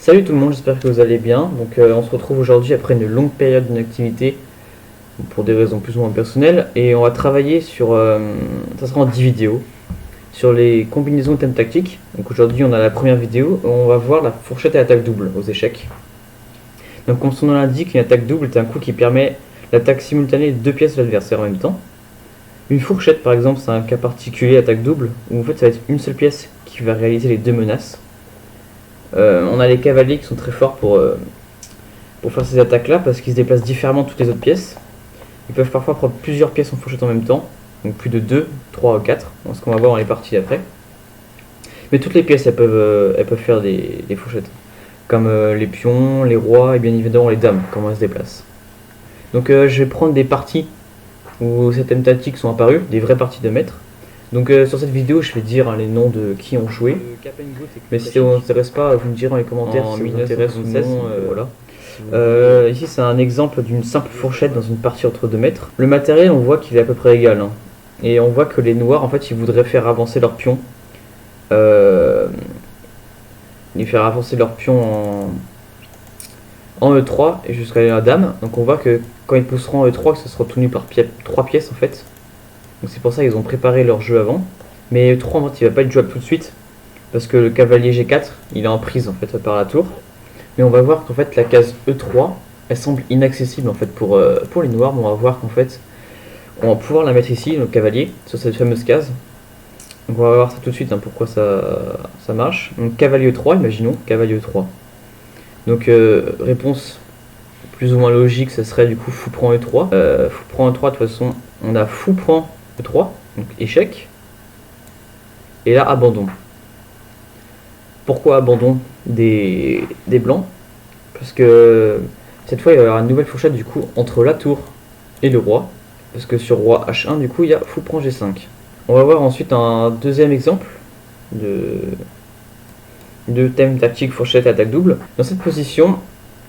Salut tout le monde, j'espère que vous allez bien. On se retrouve aujourd'hui après une longue période d'inactivité pour des raisons plus ou moins personnelles et on va travailler sur, ça sera en 10 vidéos, sur les combinaisons de thèmes tactiques. Donc aujourd'hui on a la première vidéo où on va voir la fourchette à attaque double aux échecs. Donc comme son nom l'indique, une attaque double est un coup qui permet l'attaque simultanée de deux pièces de l'adversaire en même temps. Une fourchette par exemple c'est un cas particulier attaque double où en fait ça va être une seule pièce qui va réaliser les deux menaces. On a les cavaliers qui sont très forts pour faire ces attaques là parce qu'ils se déplacent différemment toutes les autres pièces. Ils peuvent parfois prendre plusieurs pièces en fourchette en même temps, donc plus de 2, 3 ou 4, ce qu'on va voir dans les parties après. Mais toutes les pièces elles peuvent faire des fourchettes, comme les pions, les rois et bien évidemment les dames, comment elles se déplacent. Donc je vais prendre des parties où ces thèmes tactiques sont apparus, des vraies parties de maître. Donc sur cette vidéo je vais dire les noms de qui ont joué, mais si ça vous intéresse pas vous me direz dans les commentaires si ça vous intéresse ou non, voilà. Ici c'est un exemple d'une simple fourchette dans une partie entre deux maîtres. Le matériel on voit qu'il est à peu près égal, hein. Et on voit que les noirs en fait ils voudraient faire avancer leur pion, ils faire avancer leur pion en E3 et jusqu'à la dame. Donc on voit que quand ils pousseront en E3 que ça sera tenu par 3 pièces en fait. Donc c'est pour ça qu'ils ont préparé leur jeu avant. Mais E3 en fait il va pas être jouable tout de suite parce que le cavalier G4 il est en prise en fait par la tour. Mais on va voir qu'en fait la case E3 elle semble inaccessible en fait pour les noirs, mais on va voir qu'en fait on va pouvoir la mettre ici, le cavalier, sur cette fameuse case. Donc on va voir ça tout de suite, hein, pourquoi ça marche. Donc cavalier E3, imaginons, cavalier E3. Donc réponse plus ou moins logique, ça serait du coup fou prend E3. Fou prend E3, de toute façon on a fou prend E3, donc échec. Et là abandon. Pourquoi abandon des blancs? Parce que cette fois il va y avoir une nouvelle fourchette du coup entre la tour et le roi. Parce que sur roi H1 du coup il y a fou prend G5. On va voir ensuite un deuxième exemple de thème tactique fourchette attaque double. Dans cette position,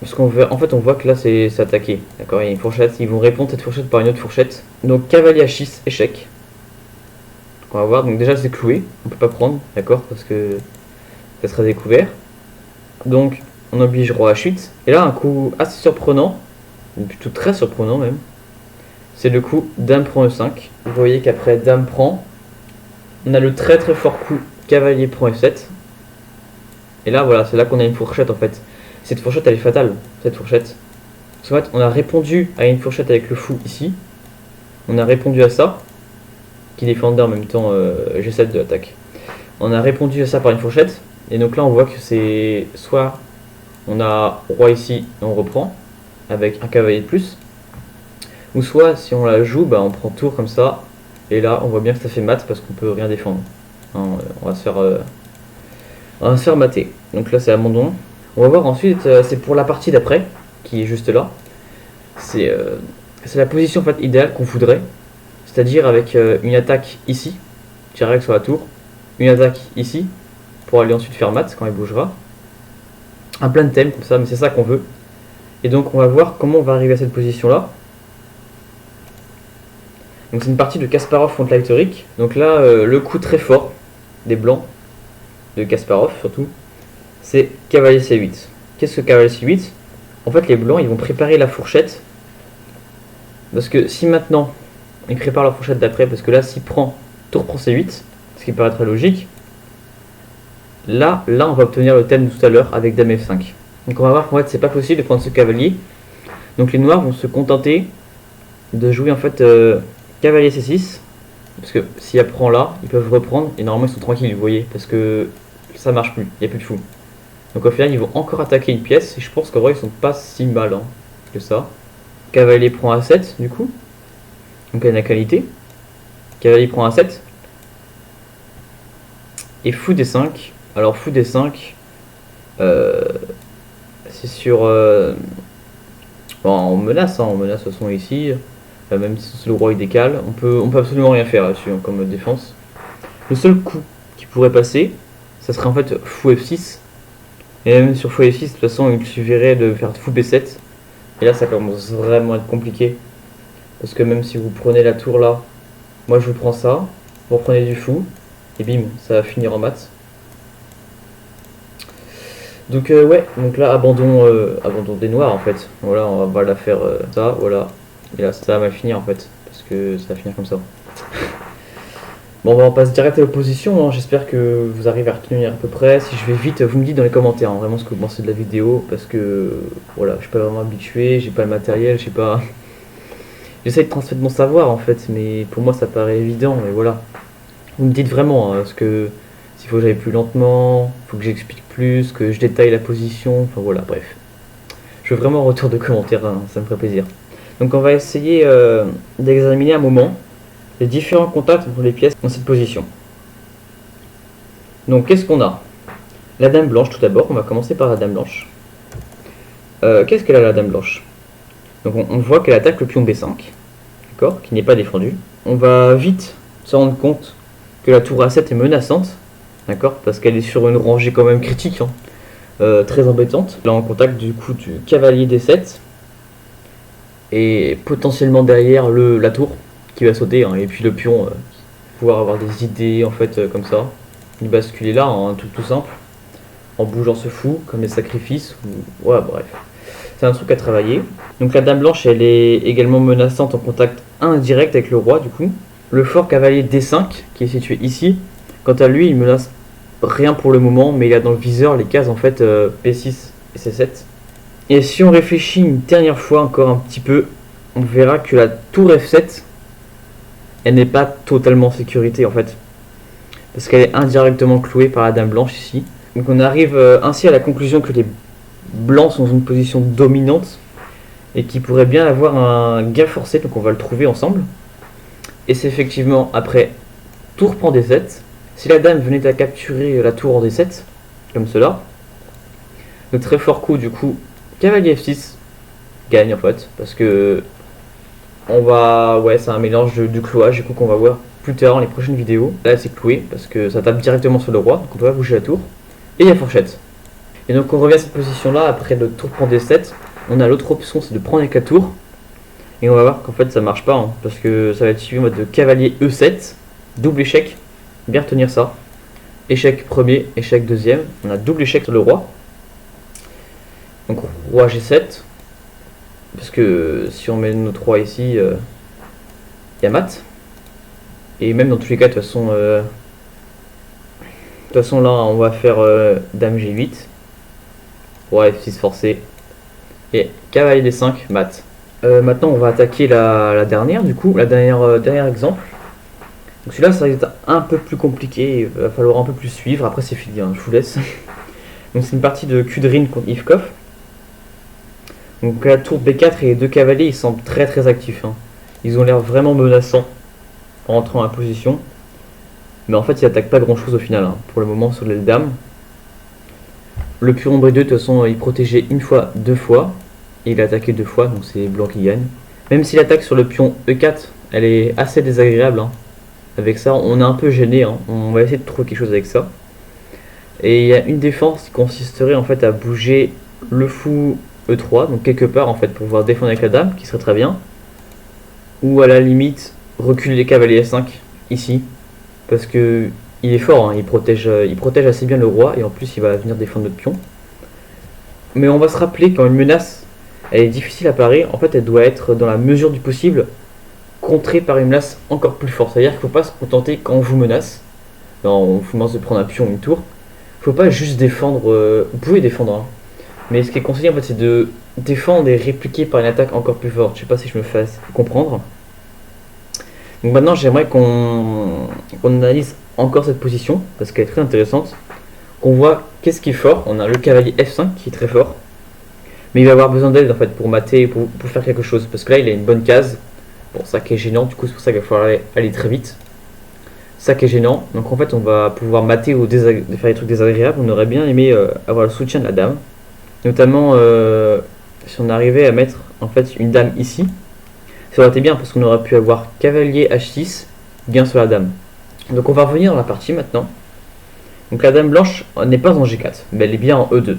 parce qu'en fait on voit que là c'est attaqué. D'accord, il y a une fourchette, ils vont répondre cette fourchette par une autre fourchette. Donc cavalier H6, échec. Donc on va voir, donc déjà c'est cloué, on peut pas prendre, d'accord, parce que ça serait découvert. Donc on oblige roi H8. Et là un coup assez surprenant, plutôt très surprenant même, c'est le coup dame prend E5. Vous voyez qu'après dame prend, on a le très très fort coup cavalier prend F7. Et là voilà, c'est là qu'on a une fourchette en fait. Cette fourchette elle est fatale, cette fourchette. Parce qu'en fait on a répondu à une fourchette avec le fou ici. On a répondu à ça, qui défendait en même temps G7 de l'attaque. On a répondu à ça par une fourchette. Et donc là on voit que c'est soit on a roi ici et on reprend avec un cavalier de plus. Ou soit si on la joue, bah, on prend tour comme ça. Et là on voit bien que ça fait mat parce qu'on peut rien défendre. Hein, on va se faire mater. Donc là c'est abandon. On va voir ensuite, c'est pour la partie d'après, qui est juste là. C'est la position en fait, idéale qu'on voudrait. C'est-à-dire avec une attaque ici, direct sur la tour. Une attaque ici, pour aller ensuite faire mat quand il bougera. Un plein de thèmes comme ça, mais c'est ça qu'on veut. Et donc on va voir comment on va arriver à cette position là. Donc c'est une partie de Kasparov contre Leiterik. Donc là le coup très fort des blancs, de Kasparov surtout, c'est cavalier C8. Qu'est-ce que cavalier C8? En fait les blancs ils vont préparer la fourchette. Parce que si maintenant ils préparent la fourchette d'après, parce que là s'il prend, tour prend C8, ce qui paraît très logique, là on va obtenir le thème de tout à l'heure avec dame F5. Donc on va voir qu'en fait c'est pas possible de prendre ce cavalier. Donc les noirs vont se contenter de jouer en fait cavalier C6. Parce que s'il apprend là, ils peuvent reprendre et normalement ils sont tranquilles, vous voyez, parce que ça marche plus, il n'y a plus de fou. Donc au final ils vont encore attaquer une pièce et je pense qu'en vrai ils sont pas si mal que ça. Cavalier prend A7 du coup. Donc il y a la qualité. Cavalier prend A7. Et fou D5. Alors fou D5, c'est sur... bon, on menace de toute façon ici. Même si le roi il décale, on peut absolument rien faire là-dessus hein, comme défense. Le seul coup qui pourrait passer, ça serait en fait fou F6. Et même sur fou F6, de toute façon il suffirait de faire fou B7. Et là ça commence vraiment à être compliqué. Parce que même si vous prenez la tour là, moi je vous prends ça, vous reprenez du fou, et bim, ça va finir en maths. Donc ouais, donc là abandon des noirs en fait. Voilà, on va la faire ça, voilà. Et là ça va mal finir en fait, parce que ça va finir comme ça. Bon, bah, on passe direct à l'opposition, hein. J'espère que vous arrivez à retenir à peu près. Si je vais vite, vous me dites dans les commentaires hein, vraiment ce que vous pensez de la vidéo, parce que voilà, je suis pas vraiment habitué, j'ai pas le matériel, j'ai pas. J'essaie de transmettre mon savoir en fait, mais pour moi ça paraît évident, et voilà. Vous me dites vraiment hein, ce que s'il faut que j'aille plus lentement, faut que j'explique plus, que je détaille la position, enfin voilà, bref. Je veux vraiment un retour de commentaires, hein, ça me ferait plaisir. Donc on va essayer d'examiner un moment les différents contacts entre les pièces dans cette position. Donc qu'est-ce qu'on a? La dame blanche tout d'abord, on va commencer par la dame blanche. Qu'est-ce qu'elle a la dame blanche? Donc on voit qu'elle attaque le pion B5, d'accord, qui n'est pas défendu. On va vite se rendre compte que la tour A7 est menaçante, d'accord, parce qu'elle est sur une rangée quand même critique, hein, très embêtante. Là en contact du coup du cavalier D7, et potentiellement derrière la tour qui va sauter, hein, et puis le pion pouvoir avoir des idées en fait comme ça. Il basculer là, hein, un truc tout simple, en bougeant ce fou, comme des sacrifices, ou... ouais bref. C'est un truc à travailler. Donc la dame blanche elle est également menaçante en contact indirect avec le roi du coup. Le fort cavalier D5 qui est situé ici, quant à lui il menace rien pour le moment, mais il a dans le viseur les cases en fait P6 et C7. Et si on réfléchit une dernière fois encore un petit peu, on verra que la tour F7 elle n'est pas totalement en sécurité en fait, parce qu'elle est indirectement clouée par la dame blanche ici. Donc on arrive ainsi à la conclusion que les blancs sont dans une position dominante et qui pourrait bien avoir un gain forcé, donc on va le trouver ensemble. Et c'est effectivement après tour prend D7. Si la dame venait à capturer la tour en D7, comme cela, le très fort coup du coup cavalier F6 gagne en fait, parce que on va, ouais, c'est un mélange du clouage du coup qu'on va voir plus tard dans les prochaines vidéos. Là c'est cloué parce que ça tape directement sur le roi, donc on doit bouger la tour. Et il y a fourchette. Et donc on revient à cette position là, après le tour prend D7, on a l'autre option, c'est de prendre avec la tour. Et on va voir qu'en fait ça marche pas, hein, parce que ça va être suivi en mode de cavalier E7, double échec, bien retenir ça. Échec premier, échec deuxième, on a double échec sur le roi. Donc roi G7, parce que si on met notre roi ici, il y a mat. Et même dans tous les cas, de toute façon là on va faire dame G8, roi F6 forcé, et cavalier D5, mat. Maintenant on va attaquer la dernière du coup, dernier exemple. Donc celui-là ça va être un peu plus compliqué, il va falloir un peu plus suivre, après c'est fini, hein, je vous laisse. Donc c'est une partie de Kudrin contre Ivkov. Donc la tour B4 et les deux cavaliers ils semblent très très actifs, hein. Ils ont l'air vraiment menaçants en rentrant à la position. Mais en fait ils attaquent pas grand chose au final, hein, pour le moment sur l'aile dame. Le pion B2 de toute façon il protégeait une fois, deux fois. Et il a attaqué deux fois, donc c'est blanc qui gagne. Même si l'attaque sur le pion E4, elle est assez désagréable, hein. Avec ça, on est un peu gêné, hein. On va essayer de trouver quelque chose avec ça. Et il y a une défense qui consisterait en fait à bouger le fou E3, donc quelque part en fait pour pouvoir défendre avec la dame, qui serait très bien. Ou à la limite, reculer les cavaliers F5, ici. Parce que il est fort, hein. Il protège assez bien le roi, et en plus il va venir défendre notre pion. Mais on va se rappeler quand une menace elle est difficile à parer, en fait elle doit être dans la mesure du possible contrée par une menace encore plus forte. C'est-à-dire qu'il ne faut pas se contenter quand on vous menace, quand on vous menace de prendre un pion ou une tour, il ne faut pas juste défendre, vous pouvez défendre, hein. Mais ce qui est conseillé en fait c'est de défendre et répliquer par une attaque encore plus forte. Je sais pas si je me fais comprendre. Donc maintenant j'aimerais qu'on analyse encore cette position, parce qu'elle est très intéressante, qu'on voit qu'est-ce qui est fort. On a le cavalier F5 qui est très fort, mais il va avoir besoin d'aide en fait pour mater, pour faire quelque chose. Parce que là il a une bonne case. Bon, ça qui est gênant, du coup c'est pour ça qu'il va falloir aller très vite. Ça qui est gênant. Donc en fait on va pouvoir mater ou faire des trucs désagréables. On aurait bien aimé avoir le soutien de la dame. Notamment si on arrivait à mettre en fait une dame ici. Ça aurait été bien parce qu'on aurait pu avoir cavalier H6, gain sur la dame. Donc on va revenir dans la partie maintenant. Donc la dame blanche n'est pas en G4, mais elle est bien en E2.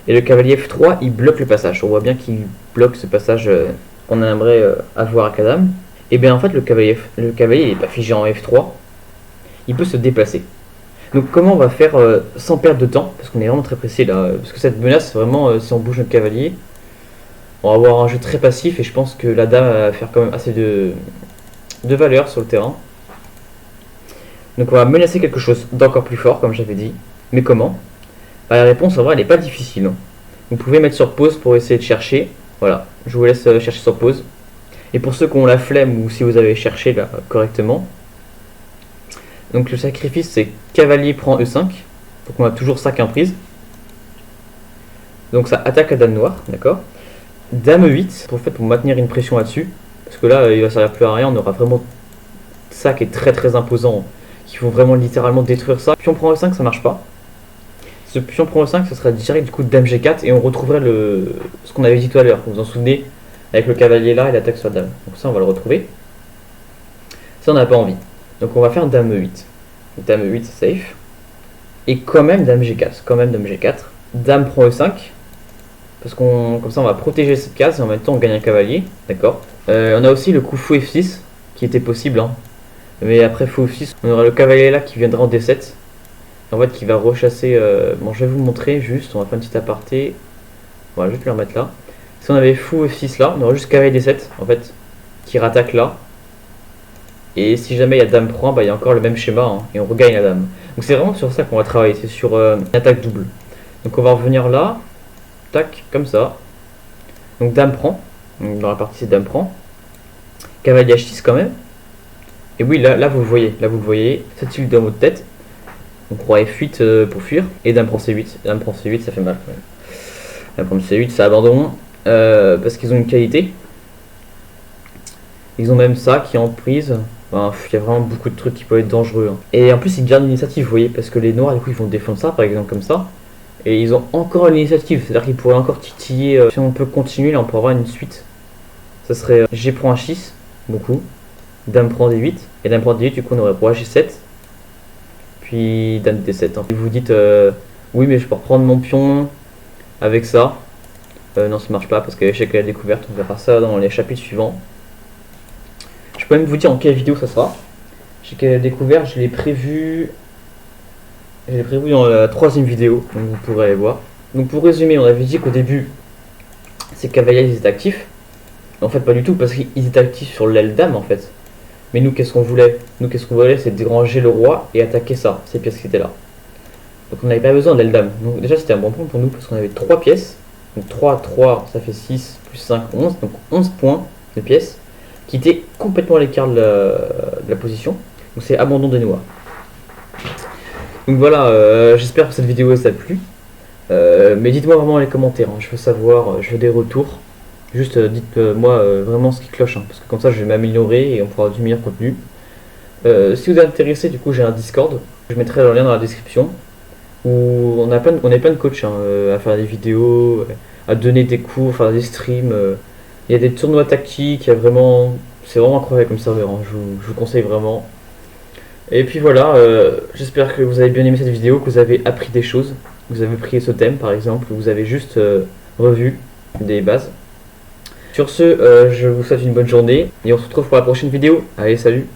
Et le cavalier F3, il bloque le passage. On voit bien qu'il bloque ce passage qu'on aimerait avoir avec la dame. Et bien en fait, le cavalier il n'est pas figé en F3. Il peut se déplacer. Donc comment on va faire sans perdre de temps, parce qu'on est vraiment très pressé là, parce que cette menace, vraiment, si on bouge notre cavalier, on va avoir un jeu très passif et je pense que la dame va faire quand même assez de valeur sur le terrain. Donc on va menacer quelque chose d'encore plus fort, comme j'avais dit. Mais comment? Bah, la réponse en vrai elle n'est pas difficile, hein. Vous pouvez mettre sur pause pour essayer de chercher. Voilà, je vous laisse chercher sur pause. Et pour ceux qui ont la flemme ou si vous avez cherché là correctement, donc le sacrifice c'est cavalier prend E5. Donc on a toujours 5 imprises. Donc ça attaque la dame noire, d'accord. Dame E8 pour maintenir une pression là-dessus. Parce que là il va servir plus à rien, on aura vraiment ça qui est très très imposant. Qui vont vraiment littéralement détruire ça. Pion prend E5 ça marche pas. Ce pion prend E5 ce sera direct du coup dame G4 et on retrouverait ce qu'on avait dit tout à l'heure. Vous vous en souvenez? Avec le cavalier là et l'attaque sur la dame. Donc ça on va le retrouver. Ça on n'a pas envie. Donc on va faire dame E8. Dame E8 c'est safe. Et quand même dame G4. Quand même dame G4. Dame prend E5. Parce qu'on comme ça on va protéger cette case et en même temps on gagne un cavalier. D'accord. On a aussi le coup fou F6 qui était possible. Hein. Mais après fou F6 on aura le cavalier là qui viendra en D7. En fait qui va rechasser. Bon je vais vous montrer juste. On va faire une petite aparté. On va juste le remettre là. Si on avait fou F6 là, on aurait juste cavalier D7 en fait, qui rattaque là. Et si jamais il y a dame prend, bah il y a encore le même schéma hein, et on regagne la dame. Donc c'est vraiment sur ça qu'on va travailler, c'est sur une attaque double. Donc on va revenir là, tac, comme ça. Donc dame prend, donc dans la partie c'est dame prend. Cavalier H6 quand même. Et oui là vous le voyez, cette île dans votre tête. Donc roi F8 pour fuir. Et dame prend C8, dame prend C8 ça fait mal quand même. Dame prend C8 ça abandonne. Parce qu'ils ont une qualité. Ils ont même ça qui est en prise. Enfin, il y a vraiment beaucoup de trucs qui peuvent être dangereux. Hein. Et en plus, ils gardent l'initiative, vous voyez, parce que les noirs, du coup, ils vont défendre ça, par exemple, comme ça. Et ils ont encore l'initiative, c'est-à-dire qu'ils pourraient encore titiller. Si on peut continuer, là, on pourrait avoir une suite. Ça serait G prend H6, beaucoup. Dame prend D8. Et dame prend D8, du coup, on aurait roi G7. Puis dame D7. Hein. Et vous dites, oui, mais je peux reprendre mon pion avec ça. Non, ça marche pas parce que l'échec à la découverte, on verra ça dans les chapitres suivants. Je peux même vous dire en quelle vidéo ça sera. L'échec à la découverte, je l'ai prévu dans la 3ème vidéo, donc vous pourrez aller voir. Donc pour résumer, on avait dit qu'au début, ces cavaliers ils étaient actifs. En fait, pas du tout parce qu'ils étaient actifs sur l'aile dame en fait. Mais nous, qu'est-ce qu'on voulait? Nous, qu'est-ce qu'on voulait? C'est déranger le roi et attaquer ça, ces pièces qui étaient là. Donc on n'avait pas besoin de l'aile dame. Donc déjà, c'était un bon point pour nous parce qu'on avait 3 pièces. Donc 3, ça fait 6, plus 5, 11. Donc 11 points de pièces qui étaient complètement à l'écart de la position. Donc c'est abandon des noirs. Donc voilà, j'espère que cette vidéo ça a plu. Mais dites-moi vraiment dans les commentaires, hein, je veux savoir, je veux des retours. Juste dites-moi vraiment ce qui cloche, hein, parce que comme ça je vais m'améliorer et on pourra du meilleur contenu. Si vous êtes intéressé, du coup j'ai un Discord, je mettrai le lien dans la description. Où on est plein de coachs hein, à faire des vidéos, à donner des cours, faire des streams. Il y a des tournois tactiques, c'est vraiment incroyable comme serveur, hein, je vous conseille vraiment. Et puis voilà, j'espère que vous avez bien aimé cette vidéo, que vous avez appris des choses, que vous avez pris ce thème par exemple, que vous avez juste revu des bases. Sur ce, je vous souhaite une bonne journée et on se retrouve pour la prochaine vidéo. Allez, salut!